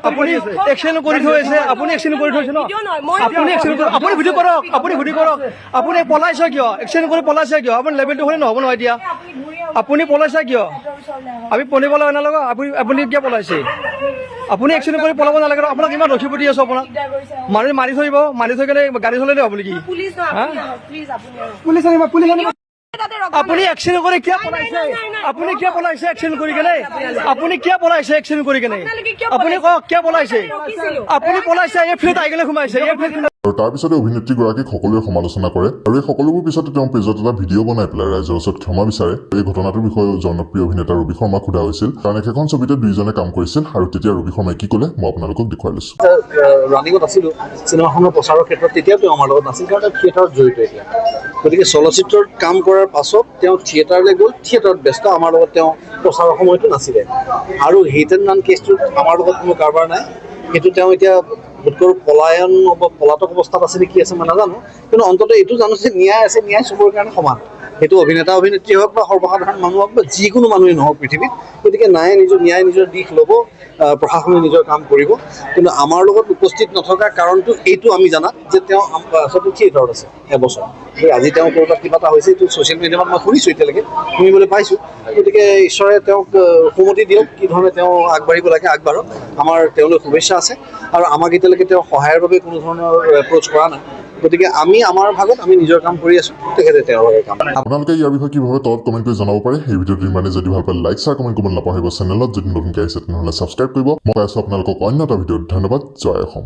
আপুনি এক্সিডেণ্ট কৰি থৈছে আপুনি এক্সিডেণ্ট কৰি থৈছে ন আপুনি এক্সিডেণ্ট আপুনি ভিডিঅ' কৰক আপুনি ভিডিঅ' কৰক আপুনি পলাইছে কিয় এক্সিডেণ্ট কৰি পলাইছে কিয় আপুনি লেভেলটো হ'লে নহ'ব নহয় এতিয়া আপুনি পলাইছে কিয় আমি পঢ়িবলৈ নালাগে আপুনি কিয় পলাইছে আপুনি এক্সিডেণ্ট কৰি পলাব নালাগে আপোনাক ইমান ৰখিব দি আছো আপোনাক মানুহ মাৰি থৈ কেনে গাড়ী চলালে হ'ব নেকি পুলিচ আনিব আপুনি এক্সিডেণ্ট কৰি কিয় পলাইছে আপুনি কিয় পলাইছে এক্সিডেণ্ট কৰি কেনে আপুনি কিয় পলাইছে এক্সিডেণ্ট কৰি কেনে আপুনি কওক কিয় পলাইছে আপুনি পলাইছে এই ফিল্ড আহি কেনে সোমাইছে এই ফিল্ড আৰু তাৰ পিছতে অভিনেত্ৰীগৰাকীক সকলোৱে সমালোচনা কৰে আৰু এই সকলোবোৰ পিছতে তেওঁ পেজত এটা ভিডিঅ' বনাই পেলাই ৰাইজৰ ওচৰত ক্ষমা বিচাৰে এই ঘটনাটোৰ বিষয়ে জনপ্ৰিয় অভিনেতা ৰবি শৰ্মাক সোধা হৈছিল কাৰণ একেখন ছবিতে দুইজনে কাম কৰিছিল আৰু তেতিয়া ৰবি শৰ্মাই কি ক'লে মই আপোনালোকক দেখুৱাই লৈছো ৰানিঙত আছিলোঁ চিনেমাখনৰ প্ৰচাৰৰ ক্ষেত্ৰত তেতিয়াও তেওঁ আমাৰ লগত নাছিল কাৰণ তেওঁ থিয়েটাৰত জড়িত এতিয়া গতিকে চলচ্চিত্ৰত কাম কৰাৰ পাছত তেওঁ থিয়েটাৰলৈ গ'ল থিয়েটাৰত ব্যস্ত আমাৰ লগত তেওঁ প্ৰচাৰৰ সময়তো নাছিলে আৰু হিট এণ্ড ৰান কেছটোত আমাৰ লগত কোনো কাৰবাৰ নাই সেইটো তেওঁ এতিয়া বোধকৰো পলায়ন বা পলাতক অৱস্থাত আছে নেকি আছে মই নাজানো কিন্তু অন্ততঃ এইটো জানো যে ন্যায় আছে ন্যায় চবৰে কাৰণে সমান সেইটো অভিনেতা অভিনেত্ৰী হওক বা সৰ্বসাধাৰণ মানুহ হওক বা যিকোনো মানুহেই নহওক পৃথিৱীত গতিকে ন্যায় নিজৰ দিশ ল'ব প্ৰশাসনে নিজৰ কাম কৰিব কিন্তু আমাৰ লগত উপস্থিত নথকা কাৰণটো এইটো আমি জানাত যে তেওঁ আচলতে থিয়েটাৰত আছে এবছৰ আজি তেওঁ ক'ৰবাত কিবা এটা হৈছে এইটো ছ'চিয়েল মিডিয়াত মই শুনিছোঁ এতিয়ালৈকে শুনিবলৈ পাইছোঁ গতিকে ঈশ্বৰে তেওঁক সুমতি দিয়ক কি ধৰণে তেওঁ আগবাঢ়িব লাগে আগবাঢ়ক আমাৰ তেওঁলৈ শুভেচ্ছা আছে আৰু আমাক এতিয়ালৈকে তেওঁ সহায়ৰ বাবে কোনো ধৰণৰ এপ্ৰ'চ কৰা নাই গতিকে আমি আমাৰ ভাগত আমি নিজৰ কাম কৰি আছোঁ তেখেতে তেওঁৰ কাম আপোনালোকে ইয়াৰ বিষয়ে কি ভাবে তলত কমেণ্ট কৰি জনাব পাৰে এই ভিডিঅ'টো ইমানে যদি ভাল পায় লাইক শ্বেয়াৰ কমেণ্ট কৰিব নাপাহৰিব চেনেলত যদি নতুনকৈ আহিছে তেনেহ'লে ছাবস্ক্ৰাইব কৰিব মই পাই আছোঁ আপোনালোকক অন্য এটা ভিডিঅ'ত ধন্যবাদ জয় অসম।